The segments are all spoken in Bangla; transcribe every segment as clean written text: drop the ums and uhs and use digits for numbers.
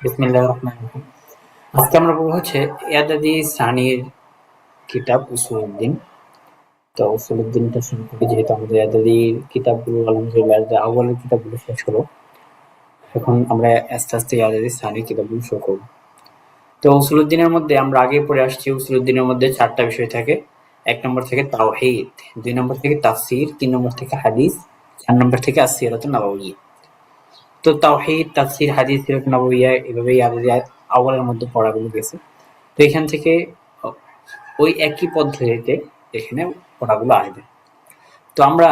বিসমিল্লাহির রহমানির রহিম। আজকে আমরা পড়বো হচ্ছে এয়াদাদি সানির কিতাব উসুলুদ্দিন। তো উসুলুদ্দিনটা শুরু করি, যেহেতু আমাদের এয়াদাদির কিতাবগুলো আলহামদুলিল্লাহ আউয়ালের কিতাবগুলো শেষ হলো, এখন আমরা আস্তে আস্তে এয়াদাদি সানির কিতাবগুলো শুরু করবো। তো উসুলুদ্দিনের মধ্যে আমরা আগে পড়ে আসছি, উসুলুদ্দিনের মধ্যে 4টা বিষয় থাকে। 1 নম্বর থেকে তাওহীদ, 2 নম্বর থেকে তাফসীর, 3 নম্বর থেকে হাদিস, 4 নম্বর থেকে আসসিরাতুন নাবাউইয়্যা। তো তাওহীদ, তাফসীর, হাদিস, সিরাত নাবাউইয়্যা এভাবে এয়াদাদি আউয়ালের মধ্যে পড়াগুলো গেছে। তো এখান থেকে ওই একই পদ্ধতিতে এখানে পড়াগুলো আসবে। তো আমরা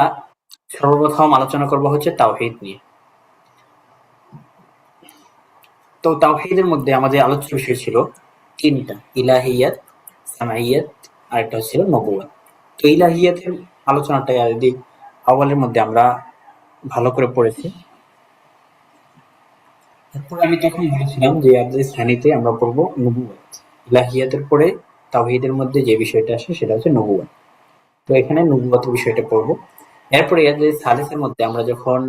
সর্বপ্রথম আলোচনা করব হচ্ছে তাওহীদ নিয়ে। তো তাওহীদের মধ্যে আমাদের আলোচ্য বিষয় ছিল 3টা: ইলাহিয়াত, সামাইয়াত, আর একটা ছিল নবুওয়াত। তো ইলাহিয়াতের আলোচনাটা যদি আউয়ালের মধ্যে আমরা ভালো করে পড়েছি। তারপরে আমি তখন বলেছিলাম যে আমাদের শ্রেণীতে আমরা পড়বো নবুওয়াত। ইলাহিয়াতের পরে তাওহীদের মধ্যে যে বিষয়টা আসে সেটা হচ্ছে নবুওয়াত। তো এখানে নবুওয়াতের বিষয়টা পড়বো। এরপরে ইয়াদের সালিসের মধ্যে আমরা যখন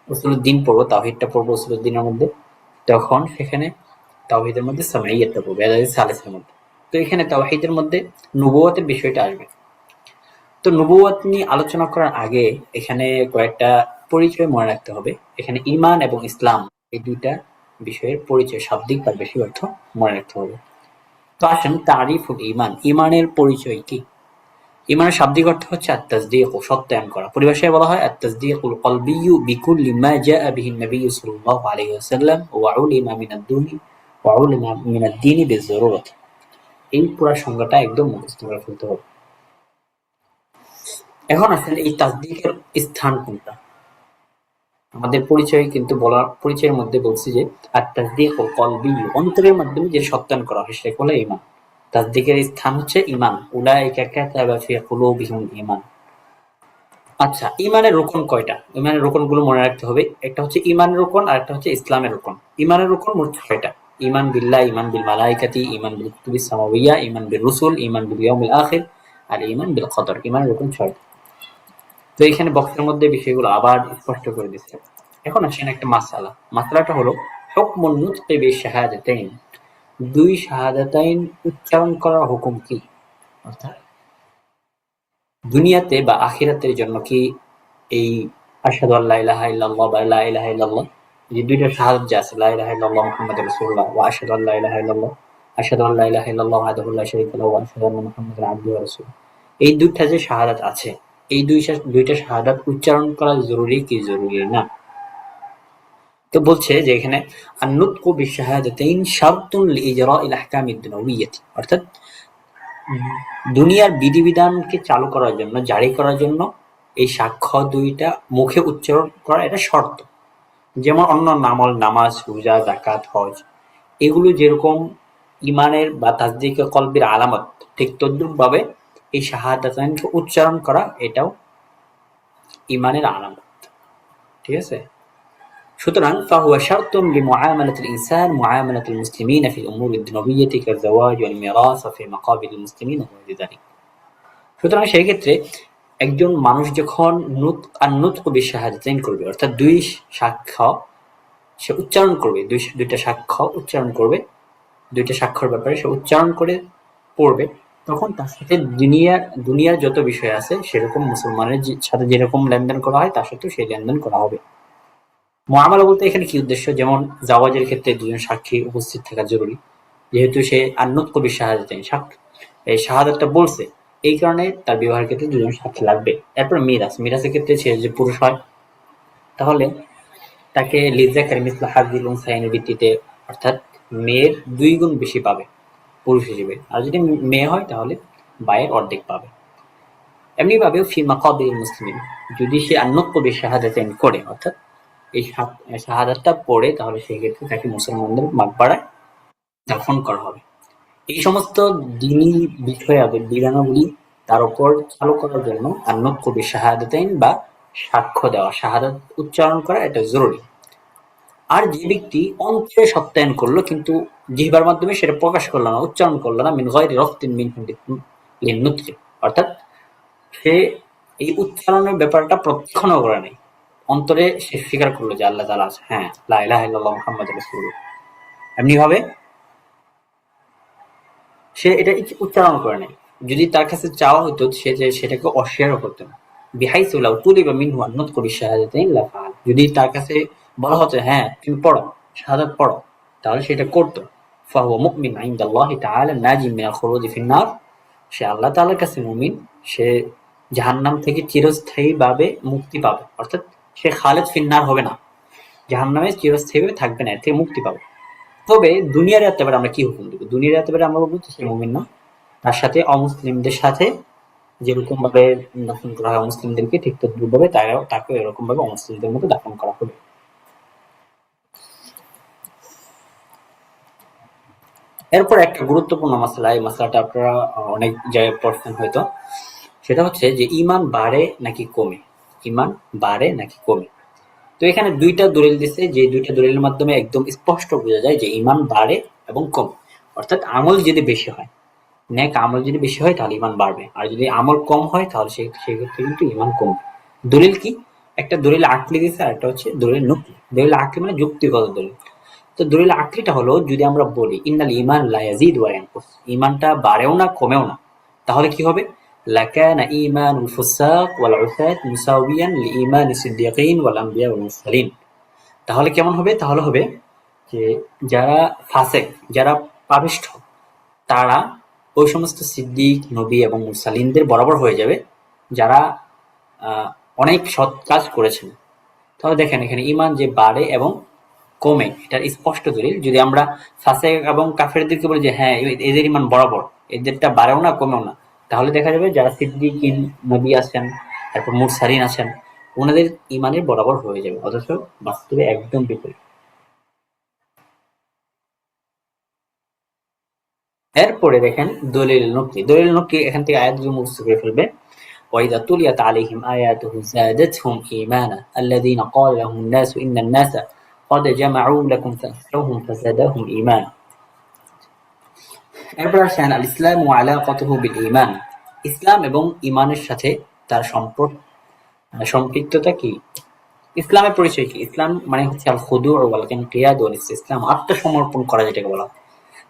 উসুলুদ্দিন পড়বো, তাওহীদটা পড়বো উসুলুদ্দিনের মধ্যে, তখন সেখানে তাওহীদের মধ্যে সামাইয়াতটা পড়বো ইয়াদের সালিসের মধ্যে। তো এখানে তাওহীদের মধ্যে নবুওয়াতের বিষয়টা আসবে। তো নবুওয়াত নিয়ে আলোচনা করার আগে এখানে কয়েকটা পরিচয় মনে রাখতে হবে। এখানে ঈমান এবং ইসলাম এই দুইটা বিষয়ের পরিচয়, শাব্দিক বা বেশি অর্থ মনে রাখতে হবে। তো আসেন তারিফুল ঈমান, ঈমানের পরিচয় কি? ঈমানের শাব্দিক অর্থ হচ্ছে আত-তাসদীক, সত্যায়ন করা। পরিভাষায় বলা হয় আত-তাসদীকুল কলবিয়্যু বিকুল্লি মা জাআ বিহি নবিয়্যু সাল্লাল্লাহু আলাইহি ওয়াসাল্লাম ওয়া উলিমা মিনাদ-দীনি বিয-যুরুরাত। এই পুরো সংজ্ঞাটা একদম মুখস্থ করে ফেলতে হবে। এখন আসেন এই তাসদীকের স্থান কোনটা? আমাদের পরিচয় কিন্তু পরিচয়ের মধ্যে বলছি যে আত-তাসদীকুল কলবিয়্যু, অন্তরের মাধ্যমে যে সত্যায়ন করা হয় সেটাকে বলে ঈমান। তাসদীকের স্থান হচ্ছে ঈমান। উলাইকা কাতাবা ফি কুলুবিহিমুল ঈমান। আচ্ছা, ঈমানের রুকন কয়টা? ঈমানের রুকনগুলো মনে রাখতে হবে। একটা হচ্ছে ঈমানের রুকন, আর একটা হচ্ছে ইসলামের রুকন। ঈমানের রুকন মোট 6টা: ঈমান বিল্লাহ, ঈমান বিল মালাইকাতি, ঈমান বিল কুতুবিস সামাওয়িয়্যা, ঈমান বির রুসুল, ঈমান বিল ইয়াউমিল আখির, আর ঈমান বিল কদর। ঈমানের রুকন 6টা। তো এখানে বক্সের মধ্যে বিষয়গুলো আবার স্পষ্ট করে দিচ্ছে। এখন আসেন একটা মাসআলা। মাসআলাটা হলো হুকমুন নুতকি বিশ-শাহাদাতাইন। 2 শাহাদাতাইন উচ্চারণ করার হুকুম কি? অর্থাৎ দুনিয়াতে বা আখিরাতের জন্য কি এই আশহাদু আল্লা ইলাহা ইল্লাল্লাহ বা লা ইলাহা ইল্লাল্লাহ, যে দুইটা শাহাদাত যে আছে, লা ইলাহা ইল্লাল্লাহ মুহাম্মাদুর রাসূলুল্লাহ ওয়া আশহাদু আল্লা ইলাহা ইল্লাল্লাহ, আশহাদু আল্লা ইলাহা ইল্লাল্লাহ ওয়াহদাহু লা শারীকা লাহু ওয়া আশহাদু আন্না মুহাম্মাদান আবদুহু ওয়া রাসূলুহু, এই দুইটা যে শাহাদাত আছে, এই দুইটা শাহাদাত উচ্চারণ করা জরুরি কি জরুরি না? তো বলছে যে এখানে আন-নুতকু বিশ-শাহাদাতাইন শারতুন লিইজরাইল আহকামিদ দুনওয়িয়্যাতি, অর্থাৎ দুনিয়ার বিধিবিধানকে চালু করার জন্য, জারি করার জন্য এই সাক্ষ্য দুইটা মুখে উচ্চারণ করা এটা শর্ত। যেমন অন্যান্য আমল, নামাজ, রোজা, যাকাত, হজ, এগুলো যেরকম ইমানের বা তাসদীকে কলবির আলামত, ঠিক তদ্রূপভাবে এই শাহাদাতাইনকে উচ্চারণ করা এটাও ইমানের আলামত। ঠিক আছে? সুতরাং ফাহুয়া শারতুন লিমুআমালাতিল ইনসান মুআমালাতুল মুসলিমিনা ফিল উমুরিদ দুনওয়িয়্যাতি কায-যাওয়াজ ওয়াল মিরাস ওয়া ফি মাকাবিলিল মুসলিমিন ওয়া গায়রি যালিক। সুতরাং সেই ক্ষেত্রে একজন মানুষ যখন আন-নুতকু বিশ-শাহাদাতাইন করবে, অর্থাৎ 2 সাক্ষ্য সে উচ্চারণ করবে, দুইটা সাক্ষ্য উচ্চারণ করবে, 2টা সাক্ষ্যর ব্যাপারে সে উচ্চারণ করে পড়বে, তখন তার সাথে দুনিয়ার যত বিষয় আছে সেরকম মুসলমানের সাথে যেরকম লেনদেন করা হয় তার সাথেও সেই লেনদেন করা হবে। মুআমালা বলতে এখানে কি উদ্দেশ্য? যেমন জাওয়াজের ক্ষেত্রে 2জন সাক্ষী উপস্থিত থাকা জরুরি, যেহেতু সে আন-নুতকু বিশ-শাহাদাতাইন এই শাহাদাতটা বলছে, এই কারণে তার বিবাহের ক্ষেত্রে 2জন সাক্ষী লাগবে। এরপর মিরাসের ক্ষেত্রে সে যে পুরুষ হয় তাহলে তাকে লিযাকারি মিসলু হাযযিল উনসায়াইনের ভিত্তিতে, অর্থাৎ মেয়ের 2 গুণ বেশি পাবে পুরুষ হিসেবে, আর যদি মেয়ে হয় তাহলে ব্যয়ের অর্ধেক পাবে। এমনিভাবে ফি মাকাবিলিল মুসলিমিন, যদি সে আন-নুতকু বিশ-শাহাদাতাইন করে, অর্থাৎ এই শাহাদাতটা পড়ে, তাহলে সেই ক্ষেত্রে তাকে মুসলমানদের মাকবারায় দাফন করা হবে। এই সমস্ত দ্বীনি বিষয়াবলী, বিধানাবলী তার উপর চালু করার জন্য আন-নুতকু বিশ-শাহাদাতাইন বা সাক্ষ্য দেওয়া, শাহাদাত উচ্চারণ করা এটা জরুরি। আর যে ব্যক্তি অন্তরে সত্যায়ন করলো কিন্তু জিহ্বার মাধ্যমে সেটা প্রকাশ করলো না, উচ্চারণ করলো না, মিন গায়রি রাফতিন মিনহু লিন-নুতকি, অর্থাৎ সে এই উচ্চারণের ব্যাপারটা প্রত্যক্ষণও করে নাই, অন্তরে সে স্বীকার করলো যে আল্লাহ তাআলা আছে, হ্যাঁ লা ইলাহা ইল্লাল্লাহ মুহাম্মাদুর রাসূলুল্লাহ, এমনি ভাবে সে এটা উচ্চারণ করে নাই। যদি তার কাছে চাওয়া হতো সে যে সেটাকে অস্বীকারও করতো না। বিহাইসু লাউ তুলিবা মিনহু আন নুতকু বিশাহাদাতাইন লাফআল, যদি তার কাছে বলা হতো হ্যাঁ তুমি পড়ো, শাহাদাত পড়ো, তাহলে সেটা করতো। ফাহুয়া মুমিন ইনদাল্লাহি তাআলা নাজিম মিনাল খুলুদি ফিন-নার, সে আল্লাহ তাআলার কাছে মুমিন, সে জাহান্নাম থেকে চিরস্থায়ীভাবে মুক্তি পাবে, অর্থাৎ সে খালিদ ফিন-নার হবে না, জাহান্নামে চিরস্থায়ীভাবে থাকবে না, এর থেকে মুক্তি পাবে। তবে দুনিয়ার এতবারে আমরা কি হুকুম দিব? দুনিয়ার এতবারে আমরা বলবো সে মুমিন না, তার সাথে অমুসলিমদের সাথে যেরকম ভাবে দাফন করা হয় অমুসলিমদেরকে, ঠিক তদ্রুপভাবে তাকে এরকম ভাবে অমুসলিমদের মতো দাফন করা হবে। এরপর একটা গুরুত্বপূর্ণ মাসলা, এই মাসলাটা আপনারা অনেক জায়গায় পড়ছেন হয়তো, সেটা হচ্ছে যে ইমান বাড়ে নাকি কমে, ইমান বাড়ে নাকি কমে। তো এখানে দুইটা দলিল দিচ্ছে, যে দুইটা দলিলের মাধ্যমে একদম স্পষ্ট বোঝা যায় যে ইমান বাড়ে এবং কমে। অর্থাৎ আমল যদি বেশি হয়, নেক আমল যদি বেশি হয় তাহলে ইমান বাড়বে, আর যদি আমল কম হয় তাহলে সেক্ষেত্রে কিন্তু ইমান কমবে। দলিল কি? একটা দলিল আকলি দিচ্ছে আর একটা হচ্ছে দলিল নকলি। দলিল আকলি মানে যুক্তিগত দলিল। তো দলিল আকলিটা হলো, যদি আমরা বলি ইন্নাল ঈমান লা ইয়াজিদু ওয়া ইয়ানকুস, ঈমানটা বাড়েও না কমেও না, তাহলে কি হবে? লাকানা ঈমানুল ফুসাক ওয়াল উসাত মুসাউবিয়ান লিঈমানিস সিদ্দীকিন ওয়াল আমবিয়া ওয়াল মুরসালিন। তাহলে কেমন হবে? তাহলে হবে যে যারা ফাসেক, যারা পাপিষ্ঠ, তারা ওই সমস্ত সিদ্দিক, নবী এবং মুরসালিনদের বরাবর হয়ে যাবে যারা অনেক সৎ কাজ করেছেন। তাহলে দেখেন এখানে ঈমান যে বাড়ে এবং কমে এটার স্পষ্ট দলিল। যদি আমরা ফাসেক এবং কাফেরদেরকে বলি যে হ্যাঁ এদের ঈমান বরাবর, এদেরটা বাড়েও না কমেও না, তাহলে দেখা যাবে যারা সিদ্দিকিন, নবী আছেন, তারপর মুরসালিন আছেন, ওনাদের ঈমানের বরাবর হয়ে যাবে, অথচ বাস্তবে একদম বিপরীত। এরপরে দেখেন দলিল নকলি। দলিল নকলি এখান থেকে আয়াতগুলো মুখস্থ করে ফেলবে। وإذا تليت عليهم آياته زادتهم إيمانا الذين قال لهم الناس إن الناس قد جمعوا لكم فاخشوهم فزادهم إيمانا। এরপর আসেন আল ইসলাম ওয়া আলাকাতুহু বিল ঈমান, ইসলাম এবং ঈমানের সাথে তার সম্পৃক্ততা কি? ইসলামের পরিচয় কি? ইসলাম মানে হচ্ছে আল খুদু ওয়াল ইনকিয়াদ ওয়াল ইসতিসলাম, আত্মসমর্পণ করা যেটাকে বলা হয়।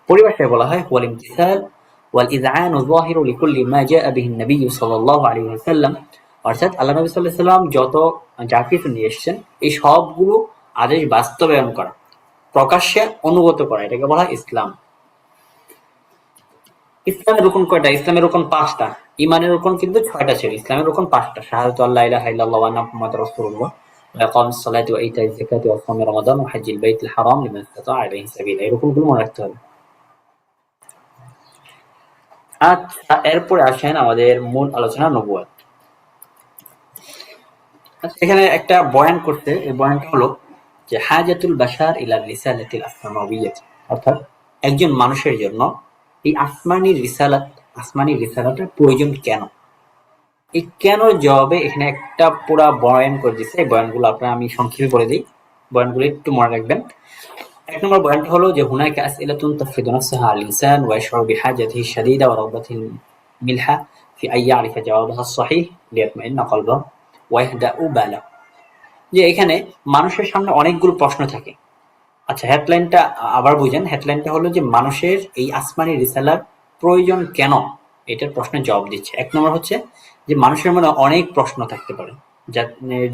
পরিভাষায় বলা হয় ওয়াল ইমতিসাল ওয়াল ইযআনু যাহিরু লিকুল্লি মা জাআ বিহি নবী সাল্লাল্লাহু আলাইহি ওয়াসাল্লাম, অর্থাৎ আল্লাহ নবী সাল্লাল্লাহু আলাইহি ওয়াসাল্লাম যত যা কিছু নিয়ে এসেছেন এই সবগুলো আদেশ বাস্তবায়ন করা, প্রকাশ্যে অনুগত করা, এটাকে বলা হয় ইসলাম। ইসলামের রুকন কয়টা? ইসলামের রুকন 5টা, ঈমানের রুকন কিন্তু 6টা ছিল। ইসলামের রুকন 5টা, শাহাদাতু আল্লা ইলাহা ইল্লাল্লাহ ওয়া আন্না মুহাম্মাদুর রাসূলুল্লাহ ওয়া ইকামিস সালাতি ওয়া ইতাইজ যাকাতি ওয়া সাওমি রমাদান ওয়া হজ্জিল বাইতুল হারাম লিমান ইসতাতাআ ইলাইহি সাবিলা, এই রুকনগুলো মনে রাখতে হবে। আচ্ছা, এরপরে আসেন আমাদের মূল আলোচনা, নবুয়ত। আচ্ছা, এখানে একটা বয়ান করতে, এই বয়ানটা হলো যে হাজাতুল বাশার ইলা রিসালাতিল আসমাউইয়্যাহ, অর্থাৎ একজন মানুষের জন্য এই আসমানি রিসালাতের প্রয়োজন কেন? এই কেন জবাবে এখানে একটা পুরা বয়ান করে দিচ্ছে। এই বয়ানগুলো আপনারা আমি সংক্ষেপে বলে দিই, বয়ানগুলো একটু মনে রাখবেন। এক নম্বর বয়ানটা হলো যে হুনাকা আসইলাতুন তাফরিদু নাফসাহা আল ইনসান ওয়া ইয়াশউরু বিহাজাতিহি শাদীদা ওয়া রাগবাতিহি মিলহা ফি আন ইয়ারিফা জাওয়াবাহা সহিহ লিয়াতমাইন্না কলবাহু ওয়া ইয়াহদাউ বালাহু। যে এখানে মানুষের সামনে অনেকগুলো প্রশ্ন থাকে। আচ্ছা, হেডলাইনটা আবার বুঝেন। হেডলাইনটা হলো যে মানুষের এই আসমানি রিসালার প্রয়োজন কেন, এটার প্রশ্নের জবাব দিচ্ছে। এক নম্বর হচ্ছে যে মানুষের মনে অনেক প্রশ্ন থাকতে পারে,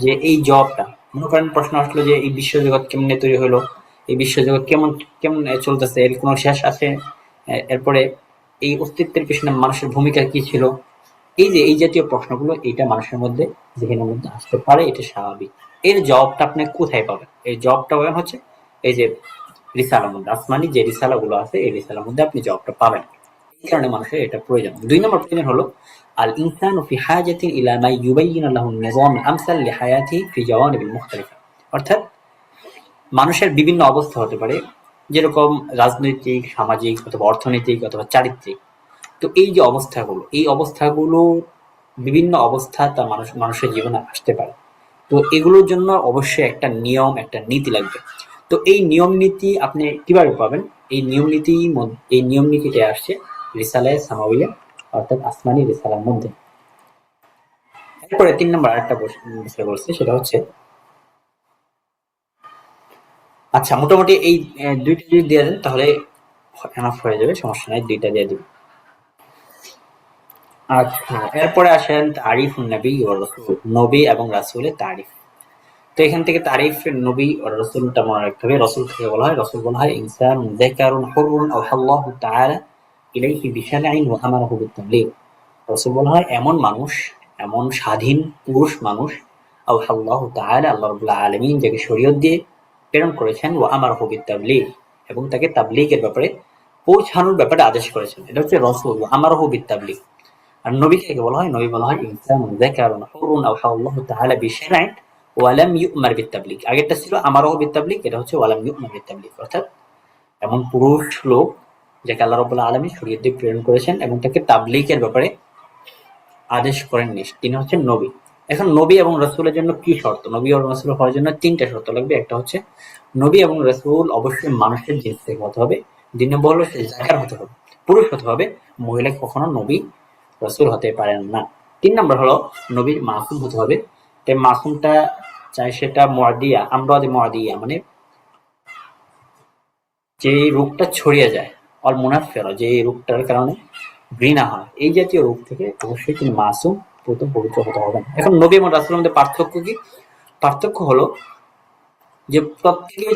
যে এই জবাবটা, মনে করেন প্রশ্ন আসলো যে এই বিশ্বজগৎ কেমনে তৈরি হলো, এই বিশ্বজগৎ কেমন কেমন চলতেছে, এর কোনো শেষ আছে, এরপরে এই অস্তিত্বের পিছনে মানুষের ভূমিকা কি ছিল, এই জাতীয় প্রশ্নগুলো এটা মানুষের মধ্যে, যেখানের মধ্যে আসতে পারে, এটা স্বাভাবিক। এর জবাবটা আপনি কোথায় পাবেন? এই জবাবটা পাবেন হচ্ছে এই যে রিসালার মধ্যে, আসমানি যে রিসালাগুলো আছে এই রিসালার মধ্যে আপনি জবাবটা পাবেন। এই কারণে মানুষের এটা প্রয়োজন। 2 নম্বর প্রয়োজন হলো আল ইনসানু ফি হাজাতিন ইলা মা ইউবাইয়িনু লাহু নিজাম আমসাল লিহায়াতিহি ফি জাওয়ানিবিল মুখতালিফা, অর্থাৎ মানুষের বিভিন্ন অবস্থা হতে পারে, যেরকম রাজনৈতিক, সামাজিক অথবা অর্থনৈতিক অথবা চারিত্রিক। তো এই যে অবস্থাগুলো, এই অবস্থাগুলো বিভিন্ন অবস্থা তা মানুষের জীবনে আসতে পারে। তো এগুলোর জন্য অবশ্যই একটা নিয়ম, একটা নীতি লাগবে। তো এই নিয়ম নীতি আপনি কিভাবে পাবেন? এই নিয়ম নীতিটা আসছে রিসালায়ে সামাউইয়া, অর্থাৎ আসমানি রিসালার মধ্যে। এরপরে 3 নম্বর আরেকটা বিষয় বলছে, সেটা হচ্ছে আচ্ছা, মোটামুটি এই দুইটা যদি দিয়ে দেন তাহলে এনাফ হয়ে যাবে, সমস্যা নাই, দুইটা দিয়ে দিন। আচ্ছা, এরপরে আসেন তারিফ নবী ও রসুল, নবী এবং রাসূলের তারিফ। তো এখান থেকে তারিফ নবী ও রসুলটা মনে রাখতে হবে। রসুল থেকে বলা হয়, রসুল বলা হয় ইনসান যাকারুন হুরুন আওহাল্লাহু তাআলা ইলাইহি বিশারঈন ওয়া আমারাহু বিতাবলীগ। রসুল বলা হয় এমন মানুষ, এমন স্বাধীন পুরুষ মানুষ, আওহাল্লাহু তাআলা আল্লাহ রাব্বুল আলামিন যাকে শরীয়ত দিয়ে প্রেরণ করেছেন, ওয়া আমারাহু বিতাবলীগ এবং তাকে তাবলীগের ব্যাপারে, পৌঁছানোর ব্যাপারে আদেশ করেছেন। এটা হচ্ছে রসুল, ওয়া আমারাহু বিতাবলীগ। আর নবীকে বলা হয়, নবী বলা হয় ইনসানুন যাকারুন হুরুন আওহাল্লাহু তাআলা বিশারঈন ওয়া লাম ইউমার বিতাবলীগ। আগেরটা ছিল আমারাহু বিতাবলীগ, এটা হচ্ছে ওয়া লাম ইউমার বিতাবলীগ, অর্থাৎ এমন পুরুষ লোক যাকে আল্লাহ রাব্বুল আলামিন শরীয়ত দিয়ে প্রেরণ করেছেন এবং তাকে তাবলীগের ব্যাপারে আদেশ করেননি, তিনি হচ্ছেন নবী। এখন নবী এবং রাসূলের জন্য কি শর্ত? নবী এবং রাসূল হওয়ার জন্য তিনটা শর্ত লাগবে। একটা হচ্ছে নবী এবং রাসূল অবশ্যই মানুষের জিনস থেকে হতে হবে। ২ নম্বর হলো সে যাকার হতে হবে, পুরুষ হতে হবে, মহিলা কখনো নবী রাসূল হতে পারেন না। ৩ নম্বর হলো নবী মাসুম হতে হবে। তাই মাসুমটা চাই সেটা মুআদিয়া, আমরাদি মুআদিয়া মানে যে রোগটা ছড়িয়ে যায়, অল মুনাফেরা, যে রোগটার কারণে ঘৃণা হয়, এই জাতীয় রোগ থেকে অবশ্যই তিনি মাসুম, প্রথম পবিত্র হতে হবেন। এখন নবী এবং রাসূলের মধ্যে পার্থক্য কি? পার্থক্য হলো যে প্রত্যেকেই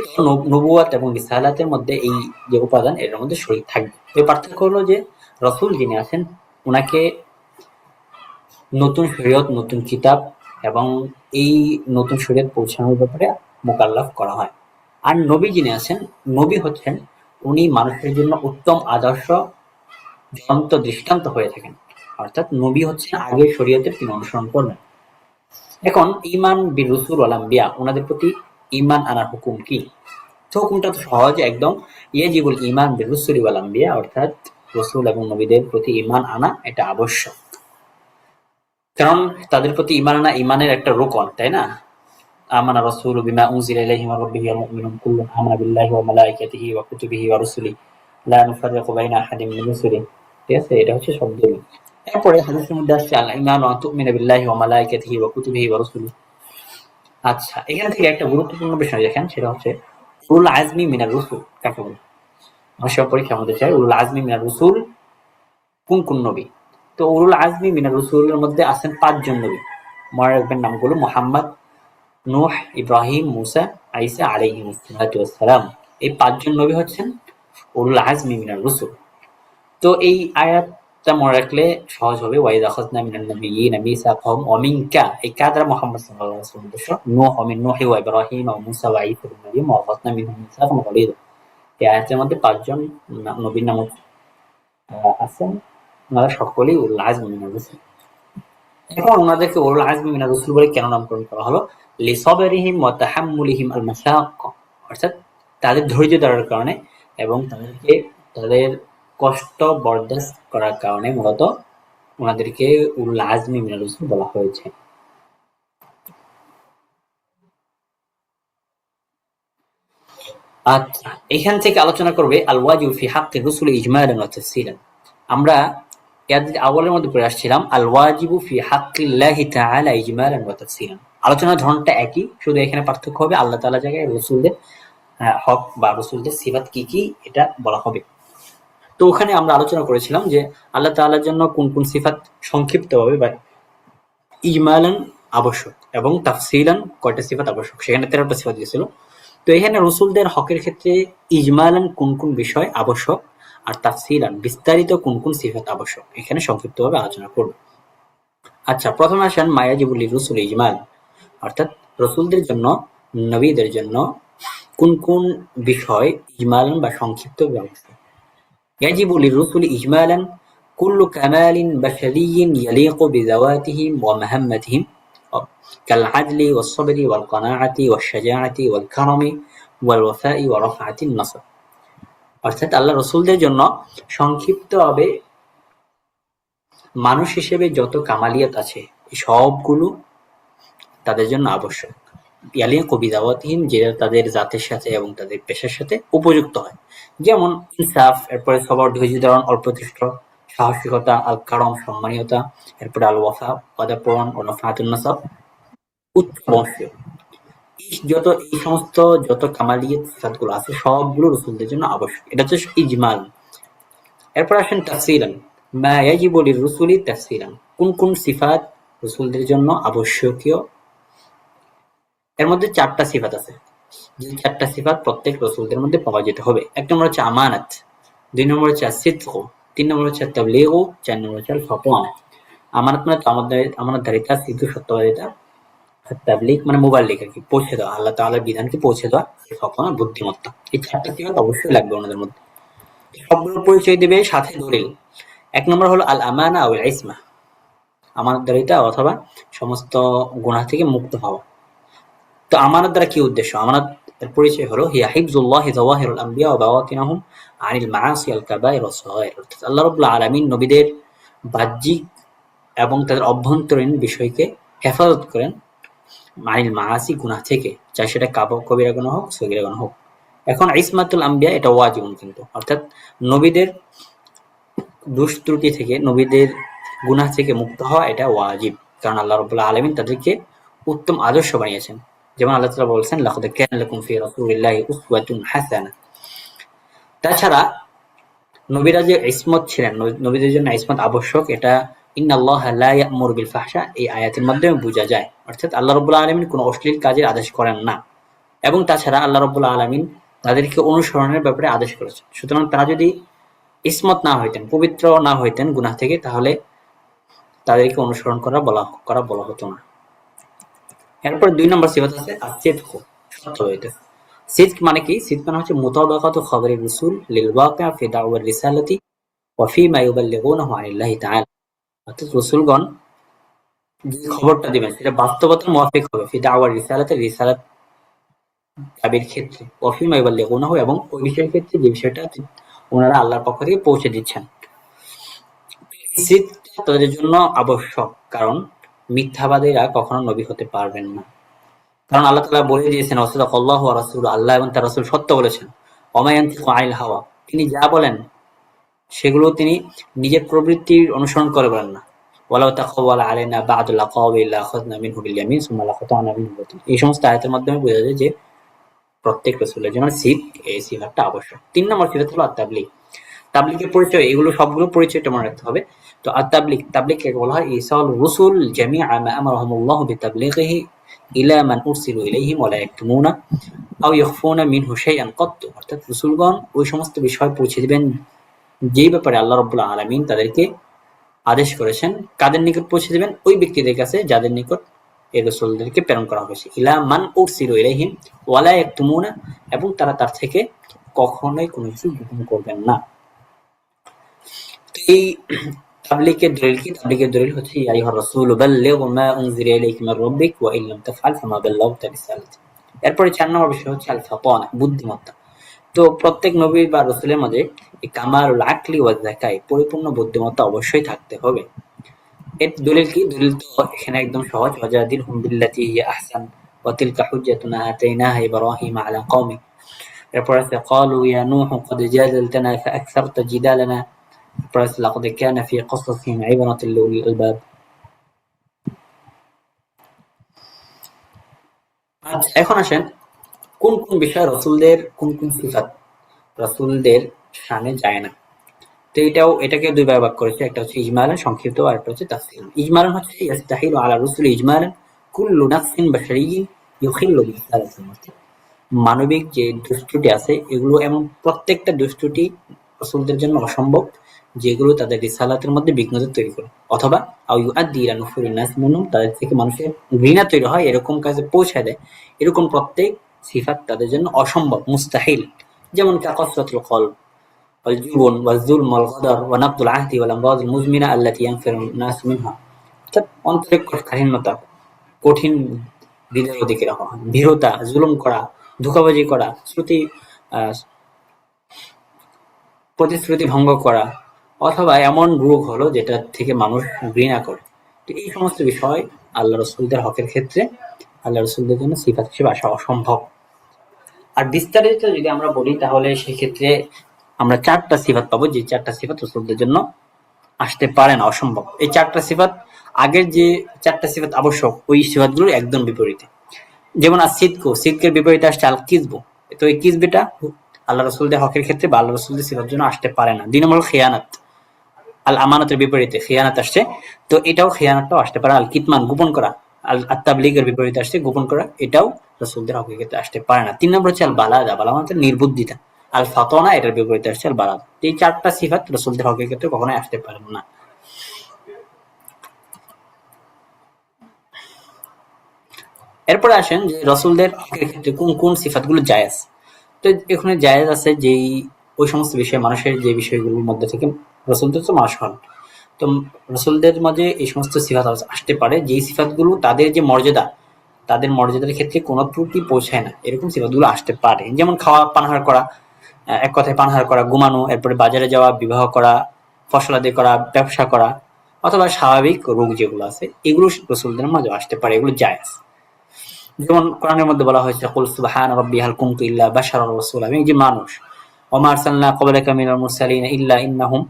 নবুয়াত এবং রিসালাতের মধ্যে এই যে উপাদান এর মধ্যে শরীক থাকবে। এই পার্থক্য হলো যে রাসূল যিনি আছেন উনাকে নতুন শরীয়ত, নতুন কিতাব এবং এই নতুন শরীয়ত পৌঁছানোর ব্যাপারে মোকাল্লাফ করা হয়। আর নবী যিনি আছেন, নবী হচ্ছেন উনি মানুষের জন্য উত্তম আদর্শ, জ্বলন্ত দৃষ্টান্ত হয়ে থাকেন। অর্থাৎ নবী হচ্ছেন আগের শরীয়তের তিনি অনুসরণ করবেন। এখন ঈমান বির রুসুল ওয়াল আম্বিয়া, ওনাদের প্রতি ঈমান আনার হুকুম কি? তো হুকুমটা তো সহজ একদম, ইয়াজিবুল ঈমান বির রুসুলি ওয়াল আম্বিয়া, অর্থাৎ রাসূল এবং নবীদের প্রতি ঈমান আনা এটা আবশ্যক। কারণ তাদের প্রতি ঈমান আনা ঈমানের একটা রোকন, তাই না? আমানা রাসূলু বিমা উনজিলা ইলাইহি মির রাব্বিহি ওয়াল মুমিনুন কুল্লুন আমানা বিল্লাহি ওয়া মালাইকাতিহি ওয়া কুতুবিহি ওয়া রুসুলিহি লা নুফাররিকু বাইনা আহাদিন মিন রুসুলিহি। ঠিক আছে? এটা হচ্ছে শব্দের। এরপরে হাদিসের মধ্যে আসছে আল ঈমানু আন তু'মিনা বিল্লাহি ওয়া মালাইকাতিহি ওয়া কুতুবিহি ওয়া রুসুলিহি। আচ্ছা, এখান থেকে একটা গুরুত্বপূর্ণ বিষয় দেখেন, সেটা হচ্ছে উলুল আজমি মিনার রুসুল কাকে বলে? অনেক সময় পরীক্ষার মধ্যে চাই উলুল আজমি মিনার রুসুল কোন কোন নবী? তো উলুল আজমি মিনার রুসুলের মধ্যে আছেন ৫ জন নবী। মনে রাখবেন নামগুলো: মুহাম্মদ, নূহ, ইব্রাহিম, মুসা, ঈসা আলাইহিমুস সালাতু ওয়াস সালাম। এই ৫ জন নবী হচ্ছেন উলুল আজমি মিনার রুসুল। তো এই আয়াতটা মনে রাখলে সহজ হবে। ওয়াইদ আখাযনা মিনান নাবিয়্যিনা মিসাকাহুম ওয়া মিনকা, এই কা দ্বারা মুহাম্মদ সাল্লাল্লাহু আলাইহি ওয়াসাল্লাম উদ্দেশ্য। নূহ ওয়া মিন নূহি ওয়া ইব্রাহিম ওয়া মুসা ওয়া ঈসা ইবনে মারইয়াম ওয়া আখাযনা মিনহুম মিসাকান গালিযা। এই আয়াতের মধ্যে ৫ জন নবীর নাম আছেন, ওনারা সকলেই উলুল আজমি মিনার রুসুল। এখন ওনাদেরকে উলুল আজমি মিনার রুসুল বলে কেন নামকরণ করা হলো? লিসাবরিহিম ওয়া তাহাম্মুলিহিম আল মাশাক্কা, অর্থাৎ তাদের ধৈর্য ধরার কারণে এবং তাদের কষ্ট বরদাস্ত করার কারণে মূলত ওনাদেরকে উলুল আজমি মিনার রুসুল বলা হয়েছে। আচ্ছা, এখান থেকে আলোচনা করবে আল ওয়াজিবু ফি হাক্কি রুসুলি ইজমালান ওয়া তাফসীলান। আমরা এর আওয়ালের মধ্যে পড়ে আসছিলাম আল ওয়াজিবু ফি হাক্কিল্লাহি তাআলা ইজমালান ওয়া তাফসীলান। আলোচনার ধরনটা একই, শুধু এখানে পার্থক্য হবে আল্লাহ তাআলার জায়গায় রাসূলদের হক বা রাসূলদের সিফাত কি কি এটা বলা হবে। তো ওখানে আমরা আলোচনা করেছিলাম যে আল্লাহ তাআলার জন্য কোন কোন সিফাত সংক্ষিপ্তভাবে বা ইজমালান আবশ্যক এবং তাফসীলান কয়টা সিফাত আবশ্যক, সেখানে 13টা সিফাত দিয়েছিল। তো এখানে রাসূলদের হকের ক্ষেত্রে ইজমালান কোন কোন বিষয় আবশ্যক আর তাফসীলান বিস্তারিত কোন কোন সিফাত আবশ্যক, এখানে সংক্ষিপ্তভাবে আলোচনা করব। আচ্ছা, প্রথমে আসেন মায়াজিবুল লিররুসুল ইজমাল, অর্থাৎ রাসূলদের জন্য, নবীদের জন্য কোন কোন বিষয় ইজমালান বা সংক্ষিপ্তভাবে আবশ্যক। ইয়াজিবু লিররুসুলি ইজমালান কুল্লু কামালিন বাশারিয়্যিন ইয়ালিকু বিযাওয়াতিহিম ওয়া মাহাম্মাতিহিম كالعدل والصبر والقناعة والشجاعة والكرم والوفاء ورفعة النصب। অর্থাৎ আল্লাহ রসুলদের জন্য সংক্ষিপ্তভাবে মানুষ হিসেবে যত কামালিয়াত আছে এই সবগুলো তাদের জন্য আবশ্যক। ইয়ালিকু বিযাওয়াতিহিম, যেটা তাদের জাতের সাথে এবং তাদের পেশার সাথে উপযুক্ত হয়। যেমন ইনসাফ, এরপরে সবার ধৈর্য ধারণ, অল্পতিষ্ঠ, সাহসিকতা, আল কারম সম্মানীয়তা, এরপরে আল ওয়াফা ওয়াদা পূরণ ও রফাতুন নাসাব উচ্চ বংশীয়। এই সমস্ত যত কামালিয়াত সিফাতগুলো আছে সবগুলো রসুলদের জন্য আবশ্যক। এটা হচ্ছে ইজমাল। এরপর আসেন তাফসীরান, মা ইয়াজিবু লিররুসুলি তাফসীরান, কোন কোন সিফাত রসুলদের জন্য আবশ্যকীয়। এর মধ্যে 4টা সিফাত আছে, যে 4টা সিফাত প্রত্যেক রসুলদের মধ্যে পাওয়া যেতে হবে। 1 নম্বর হচ্ছে আমানাত, 2 নম্বর হচ্ছে সিদকু, 3 নম্বর হচ্ছে তাবলীগু, 4 নম্বর হচ্ছে ফাতওয়ানা। আমানত মানে তো আমানতদারিতা, সিদকু সত্যবাদিতা, আর তাবলীগ মানে মুবাল্লিগ আর কি, পৌঁছে দেওয়া, আল্লাহ তাআলার বিধানকে পৌঁছে দেওয়া, ফাতওয়ানা বুদ্ধিমত্তা। এই 4টা সিফাত অবশ্যই লাগবে ওনাদের মধ্যে। সবগুলোর পরিচয় দেবে সাথে দলিল। 1 নম্বর হলো আল আমানা আও আল ইসমা, আমানতদারিতা অথবা সমস্ত গুনাহ থেকে মুক্ত হওয়া। তো আমানত দ্বারা কি উদ্দেশ্য? আমানত এর পরিচয় হলো হিয়া হিফজুল্লাহি যাওয়াহিরুল আম্বিয়া ওয়া বাওয়াতিনহুম আনিল মাআসি আল কাবাইর ওয়াস সাগাইর। অর্থাৎ আল্লাহ রাব্বুল আলামিন নবীদের বাহ্যিক এবং তাদের অভ্যন্তরীণ বিষয়কে হেফাজত করেন আনিল মাআসি, গুনাহ থেকে, চাই সেটা কবিরা গুনাহ হোক সগীরা গুনাহ হোক। এখন ইসমাতুল আম্বিয়া এটা ওয়াজিবুন, কিন্তু অর্থাৎ নবীদের দোষ ত্রুটি থেকে, নবীদের গুনাহ থেকে মুক্ত হওয়া এটা ওয়াজিব, কারণ আল্লাহ রাব্বুল আলামিন তাদেরকে উত্তম আদর্শ বানিয়েছেন। যেমন আল্লাহ তাআলা বলছেন লাকাদ কানা লাকুম ফি রাসূলিল্লাহি উসওয়াতুন হাসানাহ। তাছাড়া নবীরা যে ইসমত ছিলেন, নবীদের জন্য ইসমত আবশ্যক, এটা ইন্নাল্লাহা লা ইয়া'মুরু বিল ফাহশা এই আয়াতের মাধ্যমে বোঝা যায়। অর্থাৎ আল্লাহ রাব্বুল আলামিন কোনো অশ্লীল কাজের আদেশ করেন না, এবং তাছাড়া আল্লাহ রাব্বুল আলামিন তাদেরকে অনুসরণের ব্যাপারে আদেশ করেছেন। সুতরাং তারা যদি ইসমত না হইতেন, পবিত্র না হইতেন গুনাহ থেকে, তাহলে তাদেরকে অনুসরণ করা বলা হতো না। এরপর 2 নম্বর সিফাত আছে আসিদক, সত্যবাদিতা। সিদক মানে কি? সিদক মানে হচ্ছে মুতাবাকাতু খাবরির রাসূল লিল ওয়াকি' ফি দাওয়ার রিসালাতি ওয়া ফিমা ইউবাল্লিগুনাহু আনিল্লাহি তাআলা। অর্থাৎ রাসূলগণ যে খবরটা দিবেন সেটা বাস্তবতার মুওয়াফিক হবে, ফি দাওয়ার রিসালাতি, রিসালাত দাবির ক্ষেত্রে, ওয়া ফিমা ইউবাল্লিগুনাহু, এবং ওই বিষয়ের ক্ষেত্রে যে বিষয়টা ওনারা আল্লাহর পক্ষ থেকে পৌঁছে দিচ্ছেন। সিদকটা তাদের জন্য আবশ্যক, কারণ মিথ্যাবাদীরা কখনো নবী হতে পারবেন না। কারণ আল্লাহ তাআলা বলে দিয়েছেন ওয়াসাদাকাল্লাহু ওয়া রাসূলুহু, আল্লাহ এবং তার রাসূল সত্য বলেছেন। ওয়া মা ইয়ানতিকু আনিল হাওয়া, তিনি যা বলেন সেগুলো তিনি নিজের প্রবৃত্তির অনুসরণ করে বলেন না। ওয়ালাউ তাকাওয়ালা আলাইনা বা'দুল আকাওয়িল লাআখাযনা মিনহু বিল ইয়ামিন সুম্মা লাকাতা'না মিনহু আল-ওতিন। এই সমস্ত আয়াতের মাধ্যমে বোঝা যায় যে প্রত্যেক রাসূলের জন্য এই সিফাতটা আবশ্যক। 3 নম্বর সিফাত হলো আত-তাবলীগ। তাবলীগের পরিচয়, এগুলো সবগুলো পরিচয়টা মনে রাখতে হবে। তো তাবলীগকে বলা হয় ইরসাল রুসুল জামিআ মা আমারাহুমুল্লাহু বিতাবলীগিহি ইলা মান উরসিলু ইলাইহিম ওয়া লা ইয়াকতুমুনা আও ইখফুনা মিনহু শাইআন কাত্তু। অর্থাৎ রাসূলগণ ওই সমস্ত বিষয় পৌঁছে দিবেন যেই ব্যাপারে আল্লাহ রাব্বুল আলামিন তাদেরকে আদেশ করেছেন। কাদের নিকট পৌঁছে দিবেন? ওই ব্যক্তিদের কাছে যাদের নিকট এই রাসূলদেরকে প্রেরণ করা হয়েছে। ইলা মান উরসিলু ইলাইহিম ওয়া লা ইয়াকতুমুনা, এবং তারা তার থেকে কখনোই কোনো কিছু গোপন করবেন না। এই তাবলীগের দলিল কি? তাবলীগের দলিল হচ্ছে ইয়া আইয়ুহার রাসূলু বাল্লিগ মা উনজিলা ইলাইকা মির রাব্বিক ওয়া ইন লাম তাফআল ফামা বাল্লাগতা রিসালাতি। এরপরে 4 নম্বর বিষয় হচ্ছে আল ফাতানা, বুদ্ধিমত্তা। তো প্রত্যেক নবী বা রাসূলের মধ্যে এই কামালুল আকলি ওয়াজ যাকাই, পরিপূর্ণ বুদ্ধিমত্তা অবশ্যই থাকতে হবে। এর দলিল কি? দলিল তো এখানে একদম সহজ, ওয়াজাদিলহুম বিল্লাতি হিয়া আহসান ওয়া তিলকা হুজ্জাতুনা আতাইনাহা ইব্রাহিমা আলা কওমি। এরপর আছে ক্বালু ইয়া নূহু ক্বাদ জাদালতানা ফাআকসারতা জিদালানা। এরপর আছে লাকাদ কানা ফি কসসিহিম ইবরাতুল লিউলিল আলবাব। আচ্ছা, এখন আসেন কোন কোন বিষয় রাসূলদের, কোন কোন সিফাত রাসূলদের শানে যায় না। তো এটাকে দুই ভাগে ভাগ করেছে, একটা হচ্ছে ইজমালান সংক্ষিপ্ত, আর একটা হচ্ছে তাফসীলান। ইজমালান হচ্ছে ইস্তাহিলু আলা রুসুলি ইজমালান কুল্লু নাফসিন বাশারিয়্যিন ইউখিল্লু বিরিসালাতিল মুরসাল। মানবিক যে দুষ্টুটি আছে, এগুলো এমন প্রত্যেকটা দুষ্টুটি রাসূলদের জন্য অসম্ভব যেগুলো তাদের রিসালাতের মধ্যে বিঘ্নতা তৈরি করে, অথবা আও ইউআদ্দি ইলা নুফুরিন নাস মিনহুম, তাদের থেকে মানুষের ঘৃণা তৈরি হয়, এরকম কাজে পৌঁছায় দেয়। এরকম প্রত্যেক সিফাত তাদের জন্য অসম্ভব, মুস্তাহিল। যেমন কাকসরাতুল কলব والجبن والظلم والغدر ونقض العهد والأمراض المزمنة التي ينفر الناس منها। অর্থাৎ অন্তরে কাঠিন্যতা, কঠিন হৃদয় দিকে রাখা, ভীরতা, জুলুম করা, ধোঁকাবাজি করা, প্রতিশ্রুতি ভঙ্গ করা, অথবা এমন রোগ হলো যেটা থেকে মানুষ ঘৃণা করে। তো এই সমস্ত বিষয় আল্লাহ রাসূলদের হকের ক্ষেত্রে আল্লাহ রাসূলদের জন্য সিফাত হিসেবে আসা অসম্ভব। আর বিস্তারিত যদি আমরা বলি তাহলে সেক্ষেত্রে আমরা 4টা সিফাত পাবো, যে 4টা সিফাত রাসূলদের জন্য আসতে পারে না, অসম্ভব। এই 4টা সিফাত, আগের যে 4টা সিফাত আবশ্যক, ওই সিফাতগুলোর একদম বিপরীতে। যেমন সিদকের বিপরীতে আসছে আল কিজবু। তো এই কিজবিটা আল্লাহ রসুলদের হকের ক্ষেত্রে বা আল্লাহ রসুলদের সিফার জন্য আসতে পারে না। 2 নম্বর খেয়ানাত, আল আমানতের বিপরীতে খেয়ানাত আসছে, তো এটাও খেয়ানাতটাও আসতে পারে। আল কিতমান, গোপন করা, আল আত্তাবলীগের বিপরীতে আসছে গোপন করা, এটাও রসুলদের হকের ক্ষেত্রে আসতে পারে না। 3 নম্বর হচ্ছে আল বালাদা, বালাদা মানে নির্বুদ্ধিতা। আল ফাতনা, এটার বিপরীতে আসছে আল বালাদা। এই 4টা সিফাত রসুলদের হকের ক্ষেত্রে কখনোই আসতে পারে না। এরপরে আসেন যে রসুলদের হকের ক্ষেত্রে কোন কোন সিফাতগুলো জায়েজ। তো এখানে জায়েজ আছে যেই ওই সমস্ত বিষয়ে মানুষের যে বিষয়গুলোর মধ্যে থেকে রসুলদের তো মানুষ হন, তো রসুলদের মাঝে এই সমস্ত সিফাত আসতে পারে যেই সিফাতগুলো তাদের যে মর্যাদা, তাদের মর্যাদার ক্ষেত্রে কোনো ত্রুটি পৌঁছায় না, এরকম সিফাতগুলো আসতে পারে। যেমন খাওয়া পানাহার করা, এক কথায় পানাহার করা, ঘুমানো, এরপরে বাজারে যাওয়া, বিবাহ করা, ফসলাদি করা, ব্যবসা করা, অথবা স্বাভাবিক রোগ যেগুলো আছে এগুলো রসুলদের মাঝে আসতে পারে, এগুলো জায়েজ। যেমন কোরআনের মধ্যে বলা হয়েছে কুল সুবহান রাব্বি হাল কুনতু ইল্লা বাশারার রাসূলা, আমি যে মানুষ, ওমা আরসালনা ক্বাবলাকা মিনাল মুরসালিন ইল্লা ইন্নাহুম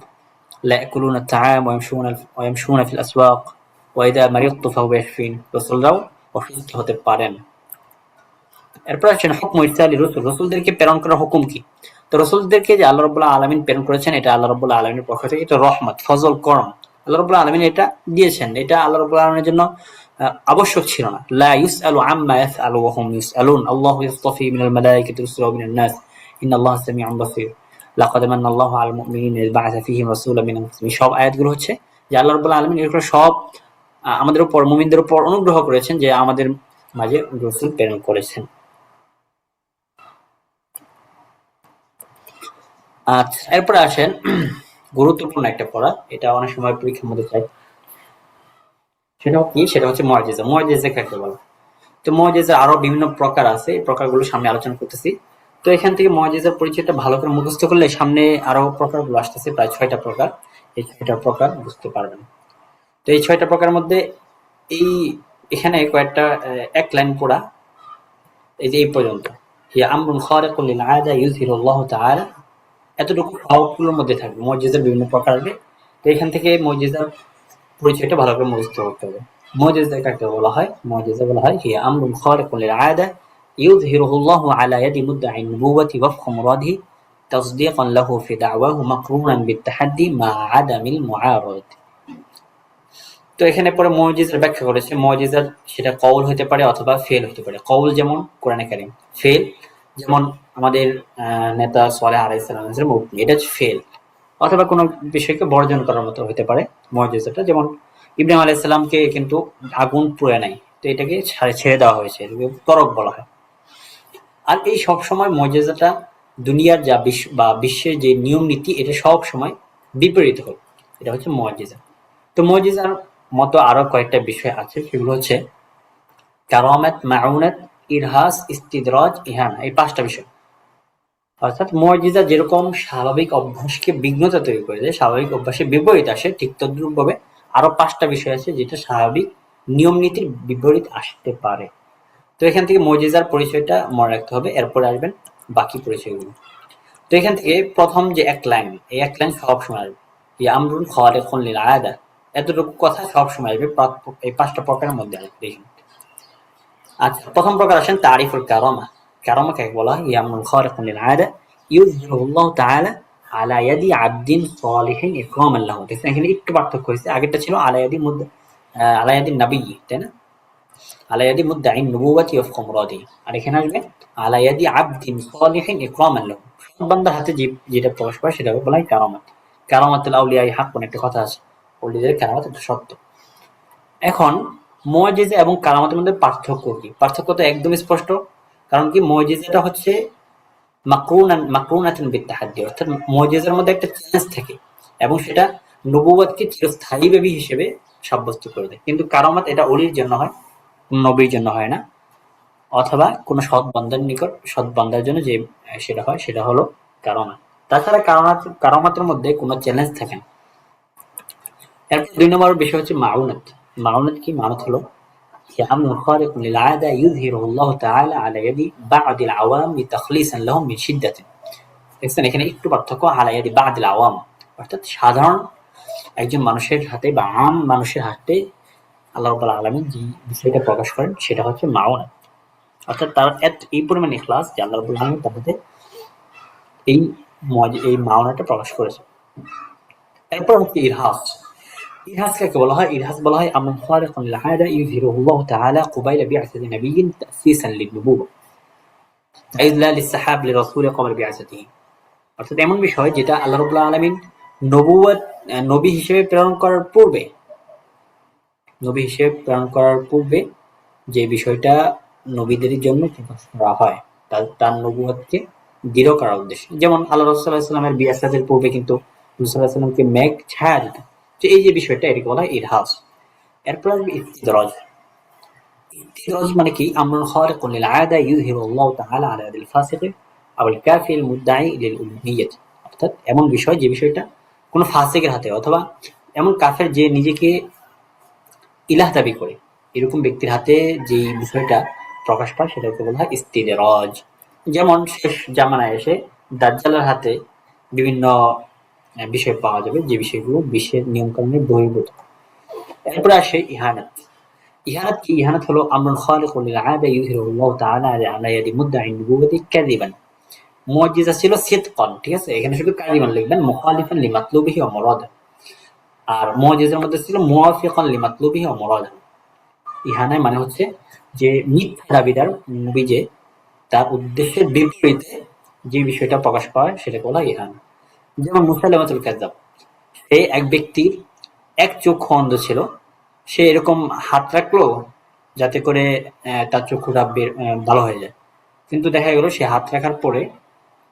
লায়াকুলুনা আত-তাআম ওয়া ইয়ামশুনা ফিল আসওয়াক ওয়া ইযা মারিদতু ফাহুয়া ইয়াশফিন, রাসূলরাও অসুস্থ হতে পারেন। এরপর আসেন হুকম ইরসালি রসুল, রসুলদেরকে প্রেরণ করার হুকুম কি। তো রসুলদেরকে যে আল্লাহ রাব্বুল আলামিন প্রেরণ করেছেন, এটা আল্লাহ রাব্বুল আলামিনের পক্ষ থেকে এটা রহমত, ফজল, করম, আল্লাহ রাব্বুল আলামিন এটা দিয়েছেন, এটা আল্লাহ রাব্বুল আলামিনের জন্য আবশ্যক ছিল না। লা ইউসআলু আম্মা ইয়াফআলু ওয়া হুম ইউসআলুন, আল্লাহু ইসতাফি মিনাল মালায়েকাতি রাসূলান ওয়া মিনান নাস ইন্নাল্লাহা সামিউন বাসীর, লাকাদ মান্নাল্লাহু আলাল মুমিনিনা ইয বা'আসা ফীহিম রাসূলাম মিন আনফুসিহিম। সব আয়াতগুলো হচ্ছে যে আল্লাহ রাব্বুল আলামিন এগুলো সব আমাদের উপর, মুমিনদের উপর অনুগ্রহ করেছেন যে আমাদের মাঝে রাসূল প্রেরণ করেছেন। আচ্ছা, এরপরে আসেন গুরুত্বপূর্ণ একটা পড়া, এটা অনেক সময় পরীক্ষার মধ্যে চাই, সেটা কি, সেটা হচ্ছে মুআজিজা। মুআজিজা কাকে বলে। তো মুআজিজা আরো বিভিন্ন প্রকার আছে, এই প্রকারগুলো সামনে আলোচনা করতেছি। তো এখান থেকে মুআজিজার পরিচয়টা ভালো করে মুখস্থ করলে সামনে আরো প্রকারগুলো আসতেছে, প্রায় 6টা প্রকার, এই 6টা প্রকার বুঝতে পারবেন। তো এই 6টা প্রকারের মধ্যে এই এখানে কয়েকটা এক লাইন পড়া, এই যে এই পর্যন্ত, হিয়া আমরুন খারিকুন লিল আদা ইউযহিরুল্লাহু তাআলা, এতটুকু সবগুলোর মধ্যে থাকবে মুআজিজার বিভিন্ন প্রকার আসবে। তো এখান থেকে মুআজিজার পরিচয়টা ভালো করে মুখস্থ করতে হবে। মুআজিজা কাকে বলা হয়, মুআজিজা বলা হয় হিয়া আমরুন খারিকুন লিল আদা ইউযহিরুল্লাহু আলা ইয়াদি মুদ্দাঈ নুবুওয়াতি ওয়াফকা মুরাদিহি তাসদীকান লাহু ফি দাওয়াহু মাকরুনান বিত-তাহাদ্দি মা আদামিল মুআরাদ। তো এখানে পরে মুআজিজার ব্যাখ্যা করেছে, মুআজিজার সেটা কওল হতে পারে অথবা ফেল হতে পারে। কওল যেমন কোরআনে কারীম, ফেল যেমন আমাদের নেতা সালেহ আলাইহিস সালামের মুক্তি, এটা হচ্ছে ফেল। অথবা কোনো বিষয়কে বর্জন করার মতো হতে পারে মুআজিজাটা, যেমন ইব্রাহিম আলাইহিস সালামকে কিন্তু আগুন পুড়ে নাই, তো এটাকে ছেড়ে দেওয়া হয়েছে, এটাকে তরক বলা হয়। আর এই সব সময় মুআজিজাটা দুনিয়ার যা বিশ্ব বা বিশ্বের যে নিয়ম নীতি, এটা সব সময় বিপরীত হয়, এটা হচ্ছে মুআজিজা। তো মুআজিজার মতো আরো কয়েকটা বিষয় আছে, সেগুলো হচ্ছে কারামাত, মাউনাত, ইরহাস, ইস্তিদরাজ, ইহানা, এই 5টা বিষয়। অর্থাৎ মুআজিজা যেরকম স্বাভাবিক অভ্যাসকে বিঘ্নতা তৈরি করে দেয়, স্বাভাবিক অভ্যাসের বিপরীত আসে, ঠিক তদ্রূপভাবে আরো 5টা বিষয় আছে যেটা স্বাভাবিক নিয়ম নীতির বিপরীত আসতে পারে। তো এখান থেকে মুআজিজার পরিচয়টা মনে রাখতে হবে, এরপরে আসবেন বাকি পরিচয়গুলো। তো এখান থেকে প্রথম যে এক লাইন, এই এক লাইন সব সময় আসবে, ইয়া আমরুন খারিকুন লিল আদা, এতটুকু কথা সব সময় আসবে, এই 5টা প্রকারের মধ্যে আসবে। আচ্ছা, প্রথম প্রকার আসেন তারিফুল কারামা। কারামা কাকে বলা হয়, ইয়া আমরুন খারিকুন লিল আদা ইউযহিরুল্লাহু তাআলা আলা ইয়াদি আবদিন সালিহিন ইকরামান লাহু। দেখেন এখানে একটু পার্থক্য হয়েছে, আগেরটা ছিল আলা ইয়াদি আলা ইয়াদি নবী, তাই না, আলা ইয়াদি মুদ্দাঈ নুবুওয়াতি ওয়াফকা মুরাদিহি, আর এখানে আসবে আলা ইয়াদি আবদিন সালিহিন ইকরামান লাহু, সৎ বান্দার হাতে যেটা প্রকাশ পায় সেটা বলা হয় কারামাত। কারামাতুল আউলিয়াই হাক্কুন, একটা কথা আছে, ওলিদের কারামাত এটা সত্য। এখন মুআজিজা এবং কারামাতের মধ্যে পার্থক্য কি? পার্থক্য তো একদম স্পষ্ট। কারণ কি, মুআজিজাটা হচ্ছে মাকরুনাতুন বিত-তাহাদ্দি, অর্থাৎ মুআজিজার মধ্যে একটা চ্যালেঞ্জ থাকে এবং সেটা নবুয়তকে চিরস্থায়ী হিসেবে সাব্যস্ত করে দেয়। কিন্তু কারামাত এটা ওলির জন্য হয়, নবীর জন্য হয় না, অথবা কোনো সৎ বান্দার নিকট, সৎ বান্দার জন্য যে সেটা হয়, সেটা হলো কারামাত। তাছাড়া কারামাতের মধ্যে কোনো চ্যালেঞ্জ থাকে না। এরপর 2 নম্বর বিষয় হচ্ছে মাউনাত। মাউনাত কি? মাউনাত হলো أمر خارق للعادة يظهره الله تعالى على يد بعض العوام تخليصا لهم من شدة। দেখছেন এখানে একটু পার্থক্য, আলা ইয়াদি বা'দিল আওয়াম, অর্থাৎ সাধারণ একজন মানুষের হাতে বা আম মানুষের হাতে আল্লাহ রাব্বুল আলামিন যে বিষয়টা প্রকাশ করেন সেটা হচ্ছে মাউনাত। অর্থাৎ তার এই পরিমাণ ইখলাস যে আল্লাহ রাব্বুল আলামিন তার সাথে এই এই মাওনাটা প্রকাশ করেছে। এরপর হচ্ছে ইরহাস। ইরহাস কাকে বলা হয়? ইরহাস বলা হয় আমরুন খারিকুন লিল আদা ইযহিরুহু আল্লাহু তাআলা কুবাইলা বি'আসাতি নাবিয়্যিন তা'সিসান লিন-নুবুওয়া ইযলা লিস-সাহাব লিরাসূলি ক্বাবলা বি'আসাতিহি। অর্থাৎ এমন বিষয় যেটা আল্লাহ রাব্বুল আলামিন নবুয়ত নবী হিসেবে প্রেরণ করার পূর্বে যে বিষয়টা নবীদের জন্য প্রকাশ করা হয় তার নবুয়তকে দৃঢ় করার উদ্দেশ্যে। যেমন আল্লাহ রাসূল সাল্লাল্লাহু আলাইহি ওয়াসাল্লামের বিআসাতের পূর্বে কিন্তু রাসূল সাল্লাল্লাহু আলাইহি ওয়াসাল্লামকে মেঘ ছায়া দিত। তো এই যে বিষয়টা এটাকে বলা হয় ইরহাস। এরপর আসবে ইস্তিদরাজ। ইস্তিদরাজ মানে কি? আমরুন খারিকুন লিল আদা ইযহিরু আল্লাহু তাআলা আলা ইয়াদিল ফাসিকি আও আল কাফির মুদ্দাঈ লিল উলুহিয়্যাহ। অর্থাৎ এমন বিষয় যে বিষয়টা কোন ফাসিকের হাতে অথবা এমন কাফের যে নিজেকে ইলাহ দাবি করে এরকম ব্যক্তির হাতে যে বিষয়টা প্রকাশ পায় সেটাকে বলা হয় ইস্তিদরাজ। যেমন শেষ জামানায় এসে দাজ্জালের হাতে বিভিন্ন বিষয় পাওয়া যাবে যে বিষয়গুলো বিশ্বের নিয়মকানুনের বহির্ভূত। এরপরে আসে ইহানাত। ইহানাত কি? ইহানাত হলো আমরুন খারিকুন লিল আদা ইযহিরুহু আল্লাহু তাআলা আলা ইয়াদি মুদ্দাঈন নুবুওয়াতি কাযিবান। মুআজ্জিজা ছিল সিদকান, ঠিক আছে? এখানে শুধু কাযিবান লিখবেন, মুখালিফান লিমাতলুবিহি ওয়া মুরাদা। আর মুআজ্জিজার মধ্যে ছিল মুওয়াফিকান লিমাতলুবিহি ওয়া মুরাদা। ইহানায় মানে হচ্ছে যে মিথ্যা দাবিদার নবী যে তার উদ্দেশ্যের বিপরীতে যে বিষয়টা প্রকাশ পায় সেটাকে বলা হয় ইহানা। যেমন মুসাইলামাতুল কাযযাব, সে এক ব্যক্তির এক চক্ষু অন্ধ ছিল, সে এরকম হাত রাখলো যাতে করে তার চক্ষুটা ভালো হয়ে যায়, কিন্তু দেখা গেল সে হাত রাখার পরে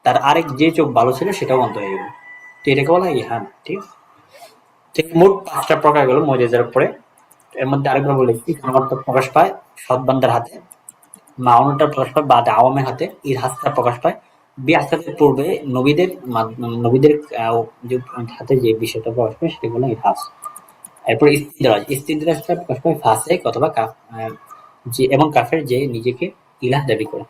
তার আরেক যে চোখ ভালো ছিল সেটাও বন্ধ হয়ে গেল। তো এটাকে বলা হয় ইহানা, ঠিক আছে? মোট ৫টা প্রকার গেল মুআজিজার উপরে। এর মধ্যে আরেকবার বলেছি, ইকামাতটা প্রকাশ পায় সৎ বান্দার হাতে, মাউনাটা প্রকাশ পায় বাদ আওয়ামের হাতে, ইরহাসটা প্রকাশ পায় বিআসাতের পূর্বে নবীদের হাতে যে বিষয়টা প্রকাশ পায় সেটা বলে ইরহাস। এরপর ইস্তিদরাজটা প্রকাশ পায় ফাসিক অথবা যে এবং কাফের যে নিজেকে ইলাহ দাবি করে।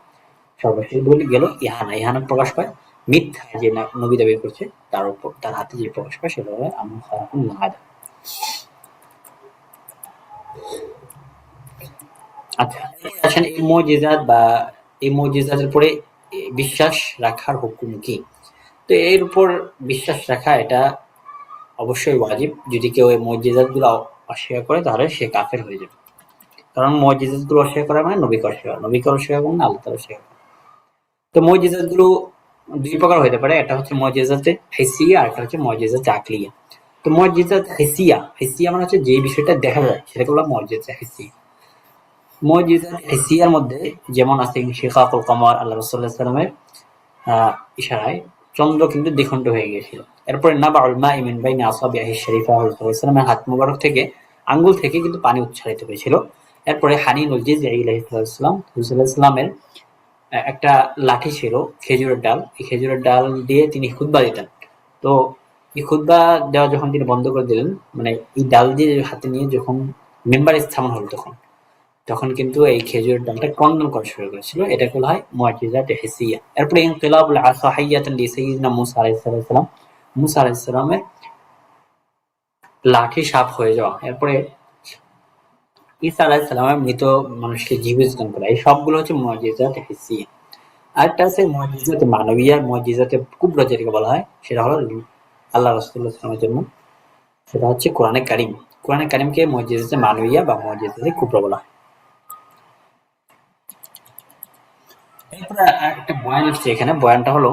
সর্বশেষ বলে গেল ইহানা। ইহানা প্রকাশ পায় মিথ্যা যে নবী দাবি করছে তার উপর তার হাতে যে প্রকাশ পায় সেটা হলো আমরুন খারিকুন লিল আদা। আচ্ছা, আসেন এই মুজিজাত বা এই মুজিজাতের উপরে বিশ্বাস রাখার হুকুম কি? তো এর উপর বিশ্বাস রাখা এটা অবশ্যই ওয়াজিব। যদি কেউ এই মুজিজাতগুলো অস্বীকার করে তাহলে সে কাফের হয়ে যাবে। কারণ মুজিজাতগুলো অস্বীকার করা মানে নবীকে অস্বীকার, নবীকে অস্বীকার করে না আল্লাহ তাআলা অস্বীকার। তো মুজিজাতগুলো দুই প্রকার হতে পারে, একটা হচ্ছে মুজিজাতে হিসিয়া আর একটা হচ্ছে মুজিজাতে আকলিয়া। তো মুজিজাত হিসিয়া মানে হচ্ছে যে বিষয়টা দেখা যায় সেটাকে বলা মুজিজাত হিসিয়া। মুজিজাত হিসিয়ার মধ্যে যেমন আছে ইনশিকাকুল কমর, আল্লাহ রাসূল সাল্লাল্লাহু আলাইহি ওয়াসাল্লামের ইশারায় চন্দ্র কিন্তু দ্বিখণ্ড হয়ে গিয়েছিল। এরপরে নাবাউল মাই মিন বাইনি আসাবিহি শরীফা, রাসূল সাল্লাল্লাহু আলাইহি ওয়াসাল্লামের হাত মুবারক থেকে আঙ্গুল থেকে কিন্তু পানি উচ্ছারিত হয়েছিল। এরপরে হানিনুল জিজঈ আলাইহিস সালাম, রাসূল সাল্লাল্লাহু আলাইহি ওয়াসাল্লামের একটা লাঠি ছিল খেজুরের ডাল, এই খেজুরের ডাল দিয়ে তিনি খুতবা দিতেন। তো এই খুতবা দেওয়া যখন তিনি বন্ধ করে দিলেন, মানে এই ডাল দিয়ে হাতে নিয়ে যখন মেম্বারে স্থাপন হলো তখন কিন্তু এই খেজুরের ডালটা ক্রন্দন করা শুরু করেছিল। এটা বলা হয় মুআজিজাত হিসিয়া। এরপরে ইনকিলাবুল আসা হাইয়াতান লিসাইয়্যিদিনা মূসা আলাইহিস সালাম, মূসা আলাইহিস সালামের লাঠি সাপ হয়ে যাওয়া। এরপরে ঈসা আলাইহিস সালামের মৃত মানুষকে জীবিত করা। এই সবগুলো হচ্ছে মুআজিজাত হিসিয়া। আরেকটা আছে মুআজিজাত মানবিয়া, মুআজিজাতে কুবরা যেটাকে বলা হয়, সেটা হলো আল্লাহ রাসূলুল্লাহ সাল্লাল্লাহু আলাইহি ওয়াসাল্লামের জন্য সেটা হচ্ছে কোরআনে কারীম। কোরআনে কারীমকে মুআজিজাতে মানবিয়া বা মুআজিজাতে কুবরা বলা হয়। এরপরে একটা বয়ান আসছে এখানে, বয়ানটা হলো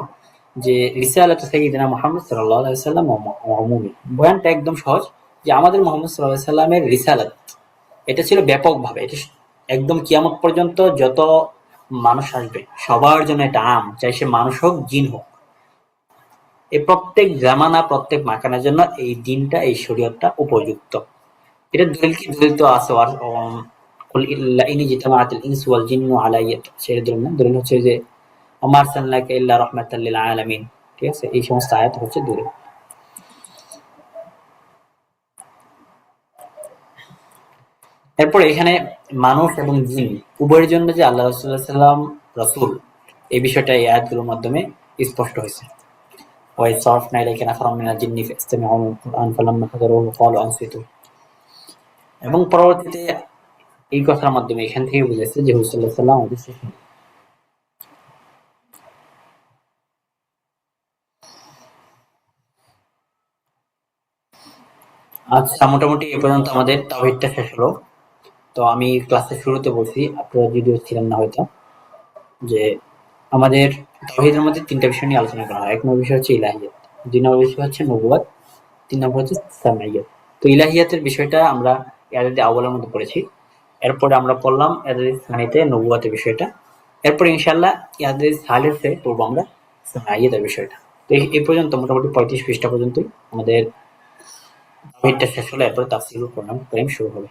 যে রিসালাতু সাইয়্যিদিনা মুহাম্মদ সাল্লাল্লাহু আলাইহি ওয়াসাল্লাম ওয়া উমুমি। বয়ানটা একদম সহজ যে আমাদের মুহাম্মদ সাল্লাল্লাহু আলাইহি ওয়াসাল্লামের রিসালাত এটা ছিল ব্যাপকভাবে, এটা একদম কিয়ামত পর্যন্ত যত মানুষ আসবে সবার জন্য এটা আম, চাই সে মানুষ হোক জিন হোক। এই প্রত্যেক জামানা প্রত্যেক মাকানের জন্য এই দিনটা এই শরীয়তটা উপযুক্ত। এটা দলিল কি? দলিল তো আছে কুল ইন ইজতামাআতিল ইনসু ওয়াল জিন্নু আলা সেটা দলিল না, দলিল হচ্ছে যে ওমা আরসালনাকা ইল্লা রাহমাতাল লিল আলামিন, ঠিক আছে? এই সমস্ত আয়াত হচ্ছে দলিল। এরপর এখানে মানুষ এবং জিন উভয়ের জন্য যে আল্লাহ রাসূল সাল্লাল্লাহু আলাইহি ওয়াসাল্লাম রাসূল, এই বিষয়টা এই আয়াতগুলোর মাধ্যমে স্পষ্ট হয়েছে। ওয়াইদ সারফনা ইলাইকা নাফারাম মিনাল জিন্নি ফাসতামিউল কুরআন ফালাম্মা হাদারুহু ক্বালু আনসিতু। এবং পরবর্তীতে এই কথার মাধ্যমে এখান থেকে বুঝেছে যে হুজুর সাল্লাল্লাহু আলাইহি ওয়াসাল্লাম আমাদের শেষ নবী। আচ্ছা, মোটামুটি এ পর্যন্ত আমাদের তাওহীদটা শেষ হলো। তো আমি ক্লাসের শুরুতে বলছি, আপনারা যদিও ছিলেন না হয়তো, যে আমাদের তাওহীদের মধ্যে ৩ টা বিষয় নিয়ে আলোচনা করা হয়। ১ নম্বর বিষয় হচ্ছে ইলাহিয়াত, ২ নম্বর বিষয় হচ্ছে নবুয়াত, ৩ নম্বর হচ্ছে সামাইয়াত। তো ইলাহিয়াতের বিষয়টা আমরা ইয়াদাদি আউয়ালের মধ্যে পড়েছি। এরপরে আমরা পড়লাম ইয়াদাদি সানিতে নবুয়াতের বিষয়টা। এরপরে ইনশাআল্লাহ ইয়াদাদি সালিসে পড়বো আমরা সামাইয়াতের বিষয়টা। তো এই পর্যন্ত মোটামুটি ৩৫ পৃষ্ঠা পর্যন্ত আমাদের তাওহীদটা শেষ হলো। এরপরে তাফসীরুল কোরআন কারীম শুরু হবে।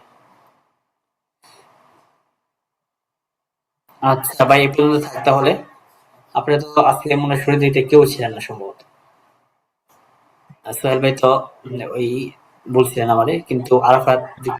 আচ্ছা ভাই, এই পর্যন্ত থাক তাহলে। আপনারা তো আজকে মনে হয় শুরু দিতে কেউ ছিলেন না সম্ভবত। সোহেল ভাই তো ওই বলছিলেন আমারে, কিন্তু আরাফাত